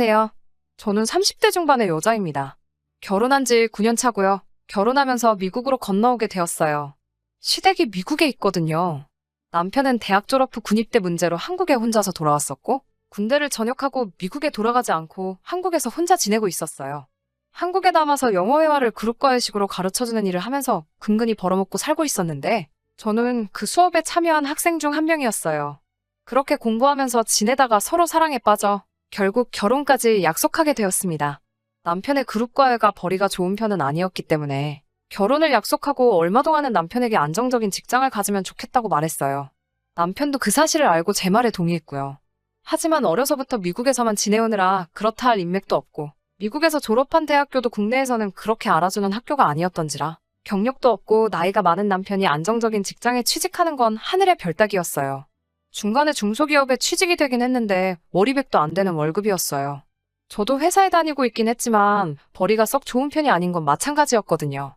안녕하세요. 저는 30대 중반의 여자입니다. 결혼한 지 9년 차고요. 결혼하면서 미국으로 건너오게 되었어요. 시댁이 미국에 있거든요. 남편은 대학 졸업 후 군입대 문제로 한국에 혼자서 돌아왔었고, 군대를 전역하고 미국에 돌아가지 않고 한국에서 혼자 지내고 있었어요. 한국에 남아서 영어 회화를 그룹과외식으로 가르쳐주는 일을 하면서 근근히 벌어먹고 살고 있었는데, 저는 그 수업에 참여한 학생 중 한 명이었어요. 그렇게 공부하면서 지내다가 서로 사랑에 빠져 결국 결혼까지 약속하게 되었습니다. 남편의 그룹과외가 벌이가 좋은 편은 아니었기 때문에 결혼을 약속하고 얼마 동안은 남편에게 안정적인 직장을 가지면 좋겠다고 말했어요. 남편도 그 사실을 알고 제 말에 동의했고요. 하지만 어려서부터 미국에서만 지내오느라 그렇다 할 인맥도 없고 미국에서 졸업한 대학교도 국내에서는 그렇게 알아주는 학교가 아니었던지라 경력도 없고 나이가 많은 남편이 안정적인 직장에 취직하는 건 하늘의 별 따기였어요. 중간에 중소기업에 취직이 되긴 했는데 월이백도 안 되는 월급이었어요. 저도 회사에 다니고 있긴 했지만 벌이가 썩 좋은 편이 아닌 건 마찬가지였거든요.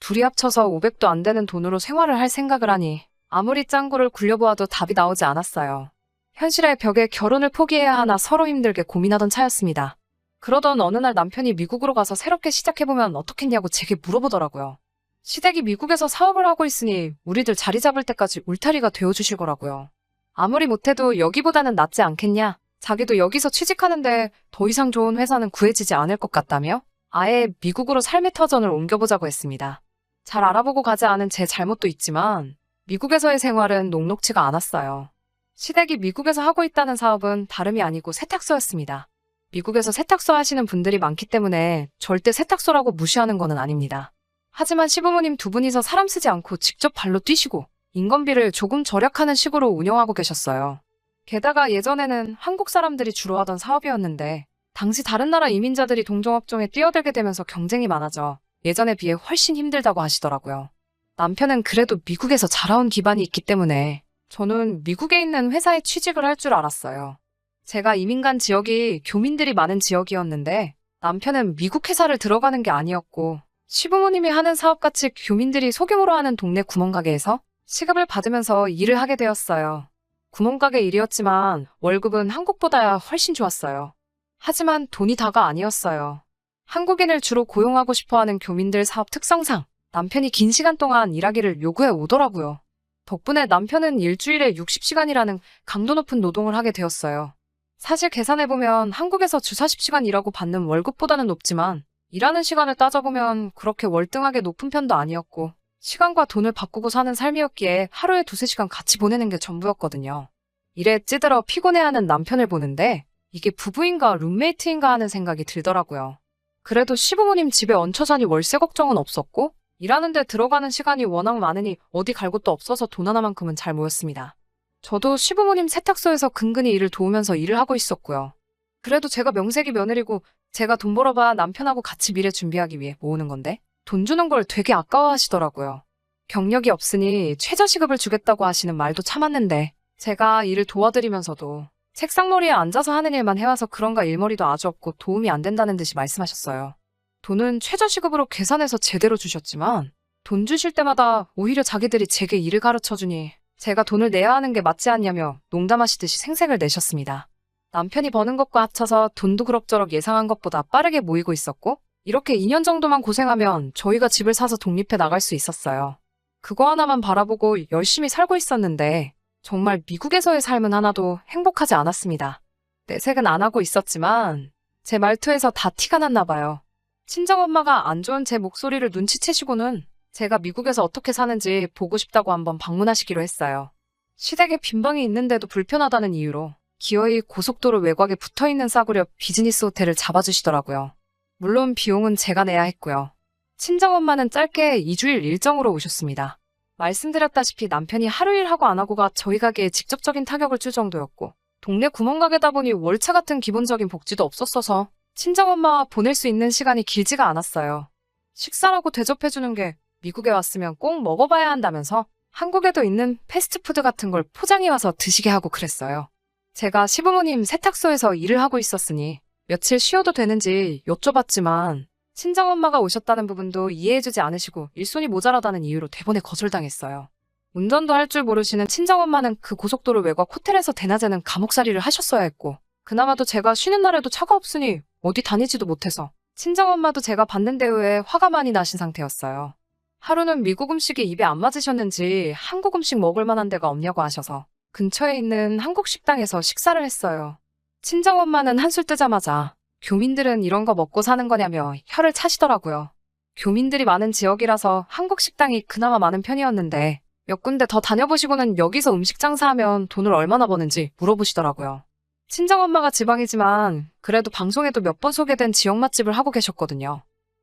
둘이 합쳐서 500도 안 되는 돈으로 생활을 할 생각을 하니 아무리 짱구를 굴려보아도 답이 나오지 않았어요. 현실의 벽에 결혼을 포기해야 하나 서로 힘들게 고민하던 차였습니다. 그러던 어느 날 남편이 미국으로 가서 새롭게 시작해보면 어떻겠냐고 제게 물어보더라고요. 시댁이 미국에서 사업을 하고 있으니 우리들 자리 잡을 때까지 울타리가 되어주실 거라고요. 아무리 못해도 여기보다는 낫지 않겠냐? 자기도 여기서 취직하는데 더 이상 좋은 회사는 구해지지 않을 것 같다며? 아예 미국으로 삶의 터전을 옮겨보자고 했습니다. 잘 알아보고 가지 않은 제 잘못도 있지만 미국에서의 생활은 녹록지가 않았어요. 시댁이 미국에서 하고 있다는 사업은 다름이 아니고 세탁소였습니다. 미국에서 세탁소 하시는 분들이 많기 때문에 절대 세탁소라고 무시하는 거는 아닙니다. 하지만 시부모님 두 분이서 사람 쓰지 않고 직접 발로 뛰시고 인건비를 조금 절약하는 식으로 운영하고 계셨어요. 게다가 예전에는 한국 사람들이 주로 하던 사업이었는데 당시 다른 나라 이민자들이 동종업종에 뛰어들게 되면서 경쟁이 많아져 예전에 비해 훨씬 힘들다고 하시더라고요. 남편은 그래도 미국에서 자라온 기반이 있기 때문에 저는 미국에 있는 회사에 취직을 할 줄 알았어요. 제가 이민 간 지역이 교민들이 많은 지역이었는데 남편은 미국 회사를 들어가는 게 아니었고 시부모님이 하는 사업같이 교민들이 소규모로 하는 동네 구멍가게에서 시급을 받으면서 일을 하게 되었어요. 구멍가게 일이었지만 월급은 한국보다야 훨씬 좋았어요. 하지만 돈이 다가 아니었어요. 한국인을 주로 고용하고 싶어하는 교민들 사업 특성상 남편이 긴 시간 동안 일하기를 요구해 오더라고요. 덕분에 남편은 일주일에 60시간이라는 강도 높은 노동을 하게 되었어요. 사실 계산해보면 한국에서 주 40시간 일하고 받는 월급보다는 높지만 일하는 시간을 따져보면 그렇게 월등하게 높은 편도 아니었고 시간과 돈을 바꾸고 사는 삶이었기에 하루에 2~3시간 같이 보내는 게 전부였거든요. 일에 찌들어 피곤해하는 남편을 보는데 이게 부부인가 룸메이트인가 하는 생각이 들더라고요. 그래도 시부모님 집에 얹혀 사니 월세 걱정은 없었고 일하는데 들어가는 시간이 워낙 많으니 어디 갈 곳도 없어서 돈 하나만큼은 잘 모였습니다. 저도 시부모님 세탁소에서 근근히 일을 도우면서 일을 하고 있었고요. 그래도 제가 명색이 며느리고 제가 돈 벌어봐 남편하고 같이 미래 준비하기 위해 모으는 건데 돈 주는 걸 되게 아까워하시더라고요. 경력이 없으니 최저시급을 주겠다고 하시는 말도 참았는데 제가 일을 도와드리면서도 책상머리에 앉아서 하는 일만 해와서 그런가 일머리도 아주 없고 도움이 안 된다는 듯이 말씀하셨어요. 돈은 최저시급으로 계산해서 제대로 주셨지만 돈 주실 때마다 오히려 자기들이 제게 일을 가르쳐주니 제가 돈을 내야 하는 게 맞지 않냐며 농담하시듯이 생색을 내셨습니다. 남편이 버는 것과 합쳐서 돈도 그럭저럭 예상한 것보다 빠르게 모이고 있었고 이렇게 2년 정도만 고생하면 저희가 집을 사서 독립해 나갈 수 있었어요. 그거 하나만 바라보고 열심히 살고 있었는데 정말 미국에서의 삶은 하나도 행복하지 않았습니다. 내색은 안 하고 있었지만 제 말투에서 다 티가 났나 봐요. 친정엄마가 안 좋은 제 목소리를 눈치채시고는 제가 미국에서 어떻게 사는지 보고 싶다고 한번 방문하시기로 했어요. 시댁에 빈방이 있는데도 불편하다는 이유로 기어이 고속도로 외곽에 붙어있는 싸구려 비즈니스 호텔을 잡아주시더라고요. 물론 비용은 제가 내야 했고요. 친정엄마는 짧게 2주일 일정으로 오셨습니다. 말씀드렸다시피 남편이 하루 일하고 안 하고가 저희 가게에 직접적인 타격을 줄 정도였고 동네 구멍가게다 보니 월차 같은 기본적인 복지도 없었어서 친정엄마와 보낼 수 있는 시간이 길지가 않았어요. 식사라고 대접해주는 게 미국에 왔으면 꼭 먹어봐야 한다면서 한국에도 있는 패스트푸드 같은 걸 포장해와서 드시게 하고 그랬어요. 제가 시부모님 세탁소에서 일을 하고 있었으니 며칠 쉬어도 되는지 여쭤봤지만 친정엄마가 오셨다는 부분도 이해해주지 않으시고 일손이 모자라다는 이유로 대번에 거절당했어요. 운전도 할 줄 모르시는 친정엄마는 그 고속도로 외곽 호텔에서 대낮에는 감옥살이를 하셨어야 했고 그나마도 제가 쉬는 날에도 차가 없으니 어디 다니지도 못해서 친정엄마도 제가 받는 대우에 화가 많이 나신 상태였어요. 하루는 미국 음식이 입에 안 맞으셨는지 한국 음식 먹을 만한 데가 없냐고 하셔서 근처에 있는 한국 식당에서 식사를 했어요. 친정엄마는 한술 뜨자마자 교민들은 이런 거 먹고 사는 거냐며 혀를 차시더라고요. 교민들이 많은 지역이라서 한국 식당이 그나마 많은 편이었는데 몇 군데 더 다녀보시고는 여기서 음식 장사하면 돈을 얼마나 버는지 물어보시더라고요. 친정엄마가 지방이지만 그래도 방송에도 몇 번 소개된 지역 맛집을 하고 계셨거든요.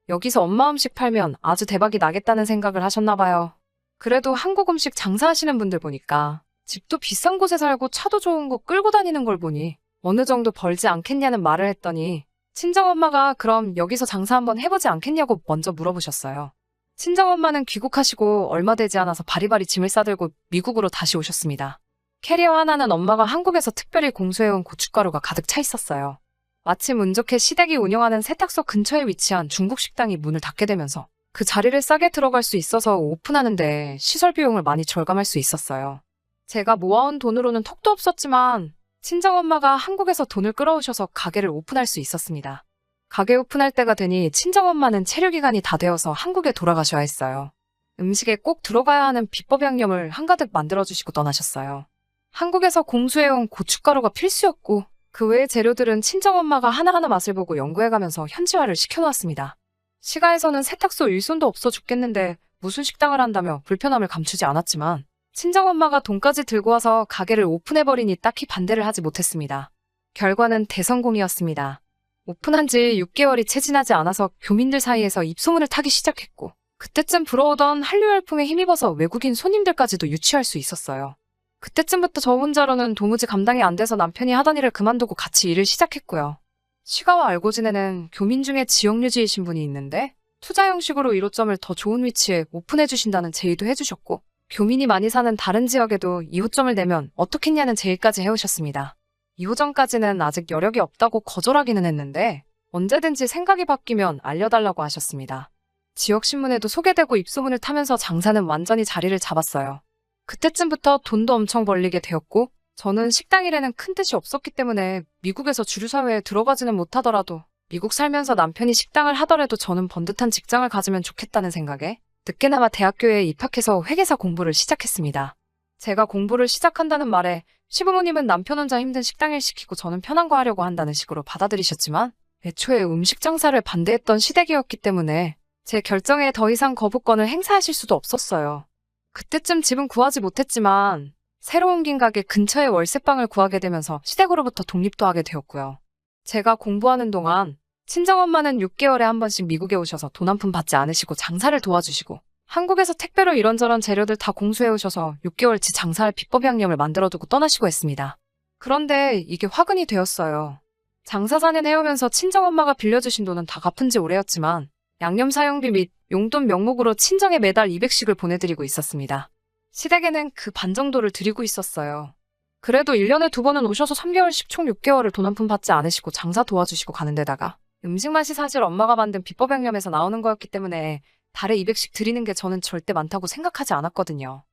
여기서 엄마 음식 팔면 아주 대박이 나겠다는 생각을 하셨나 봐요. 그래도 한국 음식 장사하시는 분들 보니까 집도 비싼 곳에 살고 차도 좋은 거 끌고 다니는 걸 보니 어느 정도 벌지 않겠냐는 말을 했더니 친정엄마가 그럼 여기서 장사 한번 해보지 않겠냐고 먼저 물어보셨어요. 친정엄마는 귀국하시고 얼마 되지 않아서 바리바리 짐을 싸들고 미국으로 다시 오셨습니다. 캐리어 하나는 엄마가 한국에서 특별히 공수해온 고춧가루가 가득 차 있었어요. 마침 운 좋게 시댁이 운영하는 세탁소 근처에 위치한 중국 식당이 문을 닫게 되면서 그 자리를 싸게 들어갈 수 있어서 오픈하는데 시설 비용을 많이 절감할 수 있었어요. 제가 모아온 돈으로는 턱도 없었지만 친정엄마가 한국에서 돈을 끌어오셔서 가게를 오픈할 수 있었습니다. 가게 오픈할 때가 되니 친정엄마는 체류기간이 다 되어서 한국에 돌아가셔야 했어요. 음식에 꼭 들어가야 하는 비법 양념을 한가득 만들어주시고 떠나셨어요. 한국에서 공수해온 고춧가루가 필수였고 그 외의 재료들은 친정엄마가 하나하나 맛을 보고 연구해가면서 현지화를 시켜놓았습니다. 시가에서는 세탁소 일손도 없어 죽겠는데 무슨 식당을 한다며 불편함을 감추지 않았지만 친정엄마가 돈까지 들고 와서 가게를 오픈해버리니 딱히 반대를 하지 못했습니다. 결과는 대성공이었습니다. 오픈한 지 6개월이 채 지나지 않아서 교민들 사이에서 입소문을 타기 시작했고 그때쯤 불어오던 한류 열풍에 힘입어서 외국인 손님들까지도 유치할 수 있었어요. 그때쯤부터 저 혼자로는 도무지 감당이 안 돼서 남편이 하던 일을 그만두고 같이 일을 시작했고요. 시가와 알고 지내는 교민 중에 지역유지이신 분이 있는데 투자 형식으로 1호점을 더 좋은 위치에 오픈해 주신다는 제의도 해주셨고 교민이 많이 사는 다른 지역에도 2호점을 내면 어떻겠냐는 제의까지 해오셨습니다. 2호점까지는 아직 여력이 없다고 거절하기는 했는데 언제든지 생각이 바뀌면 알려달라고 하셨습니다. 지역신문에도 소개되고 입소문을 타면서 장사는 완전히 자리를 잡았어요. 그때쯤부터 돈도 엄청 벌리게 되었고 저는 식당 일에는 큰 뜻이 없었기 때문에 미국에서 주류사회에 들어가지는 못하더라도 미국 살면서 남편이 식당을 하더라도 저는 번듯한 직장을 가지면 좋겠다는 생각에 늦게나마 대학교에 입학해서 회계사 공부를 시작했습니다. 제가 공부를 시작한다는 말에 시부모님은 남편 혼자 힘든 식당 일 시키고 저는 편한 거 하려고 한다는 식으로 받아들이셨지만 애초에 음식 장사를 반대했던 시댁이었기 때문에 제 결정에 더 이상 거부권을 행사하실 수도 없었어요. 그때쯤 집은 구하지 못했지만 새로 옮긴 가게 근처에 월세방을 구하게 되면서 시댁으로부터 독립도 하게 되었고요. 제가 공부하는 동안 친정엄마는 6개월에 한 번씩 미국에 오셔서 돈 한 푼 받지 않으시고 장사를 도와주시고 한국에서 택배로 이런저런 재료들 다 공수해 오셔서 6개월치 장사할 비법 양념을 만들어두고 떠나시고 했습니다. 그런데 이게 화근이 되었어요. 장사 4년 해오면서 친정엄마가 빌려주신 돈은 다 갚은 지 오래였지만 양념 사용비 및 용돈 명목으로 친정에 매달 200씩을 보내드리고 있었습니다. 시댁에는 그 반 정도를 드리고 있었어요. 그래도 1년에 2번은 오셔서 3개월씩 총 6개월을 돈 한 푼 받지 않으시고 장사 도와주시고 가는 데다가 음식 맛이 사실 엄마가 만든 비법 양념에서 나오는 거였기 때문에 달에 200씩 드리는 게 저는 절대 많다고 생각하지 않았거든요.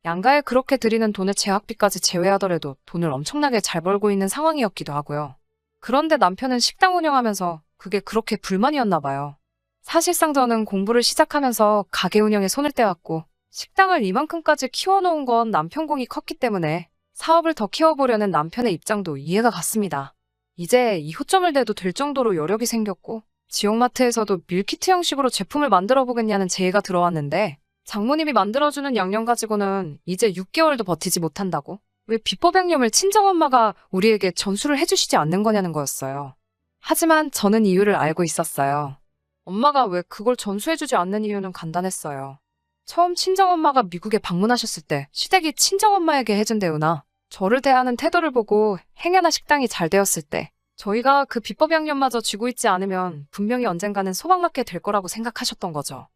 양가에 그렇게 드리는 돈의 제학비까지 제외하더라도 돈을 엄청나게 잘 벌고 있는 상황이었기도 하고요. 그런데 남편은 식당 운영하면서 그게 그렇게 불만이었나 봐요. 사실상 저는 공부를 시작하면서 가게 운영에 손을 떼왔고 식당을 이만큼까지 키워놓은 건 남편 공이 컸기 때문에 사업을 더 키워보려는 남편의 입장도 이해가 갔습니다. 이제 2호점을 내도 될 정도로 여력이 생겼고 지역마트에서도 밀키트 형식으로 제품을 만들어 보겠냐는 제의가 들어왔는데 장모님이 만들어주는 양념 가지고는 이제 6개월도 버티지 못한다고? 왜 비법 양념을 친정엄마가 우리에게 전수를 해주시지 않는 거냐는 거였어요. 하지만 저는 이유를 알고 있었어요. 엄마가 왜 그걸 전수해주지 않는 이유는 간단했어요. 처음 친정엄마가 미국에 방문하셨을 때 시댁이 친정엄마에게 해준 대우나 저를 대하는 태도를 보고 행여나 식당이 잘 되었을 때 저희가 그 비법 양념마저 쥐고 있지 않으면 분명히 언젠가는 소박맞게 될 거라고 생각하셨던 거죠.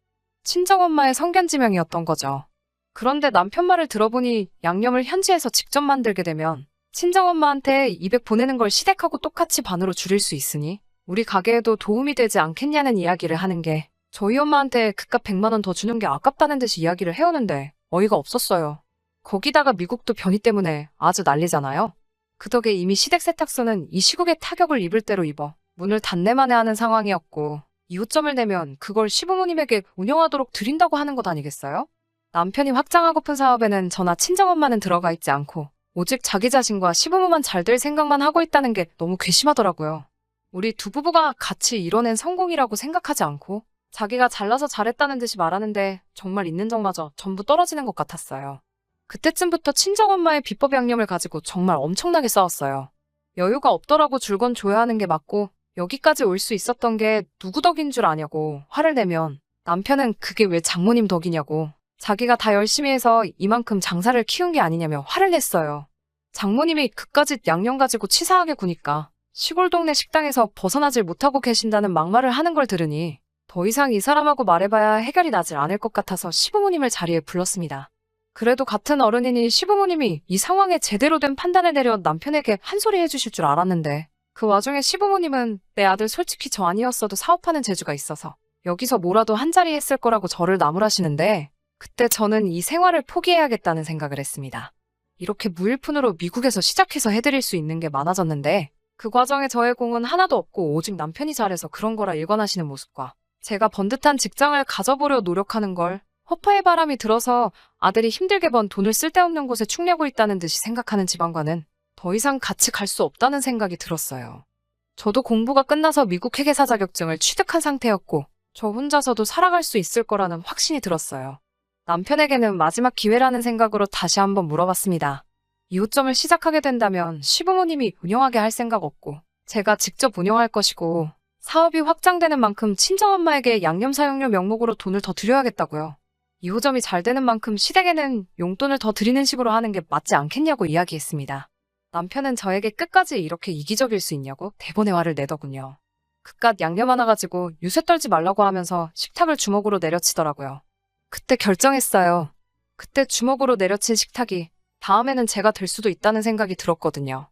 친정엄마의 성견지명이었던 거죠. 그런데 남편 말을 들어보니 양념을 현지에서 직접 만들게 되면 친정엄마한테 200 보내는 걸 시댁하고 똑같이 반으로 줄일 수 있으니 우리 가게에도 도움이 되지 않겠냐는 이야기를 하는 게 저희 엄마한테 그깟 100만 원 더 주는 게 아깝다는 듯이 이야기를 해오는데 어이가 없었어요. 거기다가 미국도 변이 때문에 아주 난리잖아요. 그 덕에 이미 시댁 세탁소는 이 시국에 타격을 입을 대로 입어 문을 닫네마네 하는 상황이었고, 이웃점을 내면 그걸 시부모님에게 운영하도록 드린다고 하는 것 아니겠어요? 남편이 확장하고픈 사업에는 저나 친정엄마는 들어가 있지 않고 오직 자기 자신과 시부모만 잘 될 생각만 하고 있다는 게 너무 괘씸하더라고요. 우리 두 부부가 같이 이뤄낸 성공이라고 생각하지 않고 자기가 잘나서 잘했다는 듯이 말하는데 정말 있는 정마저 전부 떨어지는 것 같았어요. 그때쯤부터 친정엄마의 비법 양념을 가지고 정말 엄청나게 싸웠어요. 여유가 없더라고 줄 건 줘야 하는 게 맞고 여기까지 올 수 있었던 게 누구 덕인 줄 아냐고 화를 내면 남편은 그게 왜 장모님 덕이냐고 자기가 다 열심히 해서 이만큼 장사를 키운 게 아니냐며 화를 냈어요. 장모님이 그까짓 양념 가지고 치사하게 구니까 시골 동네 식당에서 벗어나질 못하고 계신다는 막말을 하는 걸 들으니 더 이상 이 사람하고 말해봐야 해결이 나질 않을 것 같아서 시부모님을 자리에 불렀습니다. 그래도 같은 어른이니 시부모님이 이 상황에 제대로 된 판단을 내려 남편에게 한 소리 해주실 줄 알았는데 그 와중에 시부모님은 내 아들 솔직히 저 아니었어도 사업하는 재주가 있어서 여기서 뭐라도 한 자리 했을 거라고 저를 나무라시는데 그때 저는 이 생활을 포기해야겠다는 생각을 했습니다. 이렇게 무일푼으로 미국에서 시작해서 해드릴 수 있는 게 많아졌는데 그 과정에 저의 공은 하나도 없고 오직 남편이 잘해서 그런 거라 일관하시는 모습과 제가 번듯한 직장을 가져보려 노력하는 걸 허파의 바람이 들어서 아들이 힘들게 번 돈을 쓸데없는 곳에 축내고 있다는 듯이 생각하는 집안과는 더 이상 같이 갈 수 없다는 생각이 들었어요. 저도 공부가 끝나서 미국 회계사 자격증을 취득한 상태였고 저 혼자서도 살아갈 수 있을 거라는 확신이 들었어요. 남편에게는 마지막 기회라는 생각으로 다시 한번 물어봤습니다. 이웃점을 시작하게 된다면 시부모님이 운영하게 할 생각 없고 제가 직접 운영할 것이고 사업이 확장되는 만큼 친정엄마에게 양념 사용료 명목으로 돈을 더 드려야겠다고요. 2호점이 잘 되는 만큼 시댁에는 용돈을 더 드리는 식으로 하는 게 맞지 않겠냐고 이야기했습니다. 남편은 저에게 끝까지 이렇게 이기적일 수 있냐고 대본의 화를 내더군요. 그깟 양념 하나 가지고 유세 떨지 말라고 하면서 식탁을 주먹으로 내려치더라고요. 그때 결정했어요. 그때 주먹으로 내려친 식탁이 다음에는 제가 될 수도 있다는 생각이 들었거든요.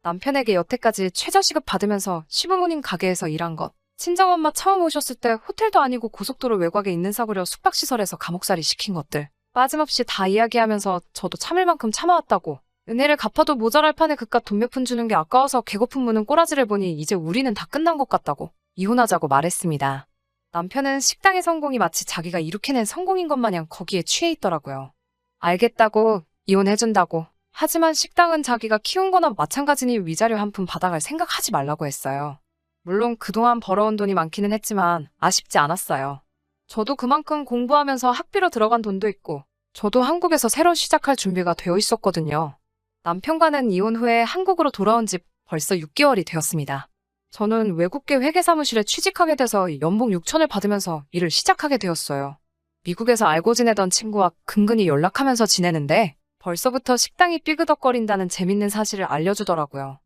남편에게 여태까지 최저시급 받으면서 시부모님 가게에서 일한 것, 친정엄마 처음 오셨을 때 호텔도 아니고 고속도로 외곽에 있는 사구려 숙박시설에서 감옥살이 시킨 것들 빠짐없이 다 이야기하면서 저도 참을 만큼 참아왔다고 은혜를 갚아도 모자랄 판에 그깟 돈 몇 푼 주는 게 아까워서 개고픈 무는 꼬라지를 보니 이제 우리는 다 끝난 것 같다고 이혼하자고 말했습니다. 남편은 식당의 성공이 마치 자기가 이룩해낸 성공인 것 마냥 거기에 취해 있더라고요. 알겠다고 이혼해준다고 하지만 식당은 자기가 키운 거나 마찬가지니 위자료 한 푼 받아갈 생각하지 말라고 했어요. 물론 그동안 벌어온 돈이 많기는 했지만 아쉽지 않았어요. 저도 그만큼 공부하면서 학비로 들어간 돈도 있고 저도 한국에서 새로 시작할 준비가 되어 있었거든요. 남편과는 이혼 후에 한국으로 돌아온 지 벌써 6개월이 되었습니다. 저는 외국계 회계사무실에 취직하게 돼서 연봉 6천을 받으면서 일을 시작하게 되었어요. 미국에서 알고 지내던 친구와 근근히 연락하면서 지내는데 벌써부터 식당이 삐그덕거린다는 재밌는 사실을 알려주더라고요.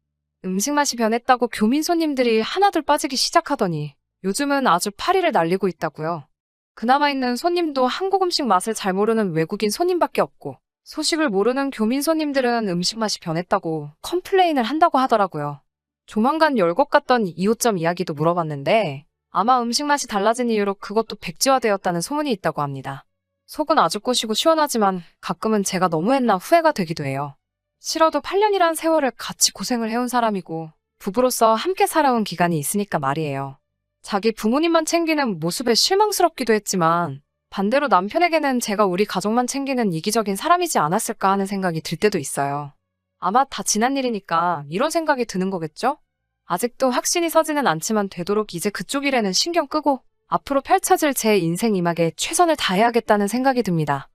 음식 맛이 변했다고 교민 손님들이 하나둘 빠지기 시작하더니 요즘은 아주 파리를 날리고 있다고요. 그나마 있는 손님도 한국 음식 맛을 잘 모르는 외국인 손님밖에 없고 소식을 모르는 교민 손님들은 음식 맛이 변했다고 컴플레인을 한다고 하더라고요. 조만간 열 것 같던 2호점 이야기도 물어봤는데 아마 음식 맛이 달라진 이유로 그것도 백지화되었다는 소문이 있다고 합니다. 속은 아주 꼬시고 시원하지만 가끔은 제가 너무했나 후회가 되기도 해요. 싫어도 8년이란 세월을 같이 고생을 해온 사람이고 부부로서 함께 살아온 기간이 있으니까 말이에요. 자기 부모님만 챙기는 모습에 실망스럽기도 했지만 반대로 남편에게는 제가 우리 가족만 챙기는 이기적인 사람이지 않았을까 하는 생각이 들 때도 있어요. 아마 다 지난 일이니까 이런 생각이 드는 거겠죠? 아직도 확신이 서지는 않지만 되도록 이제 그쪽 일에는 신경 끄고 앞으로 펼쳐질 제 인생 이막에 최선을 다해야겠다는 생각이 듭니다.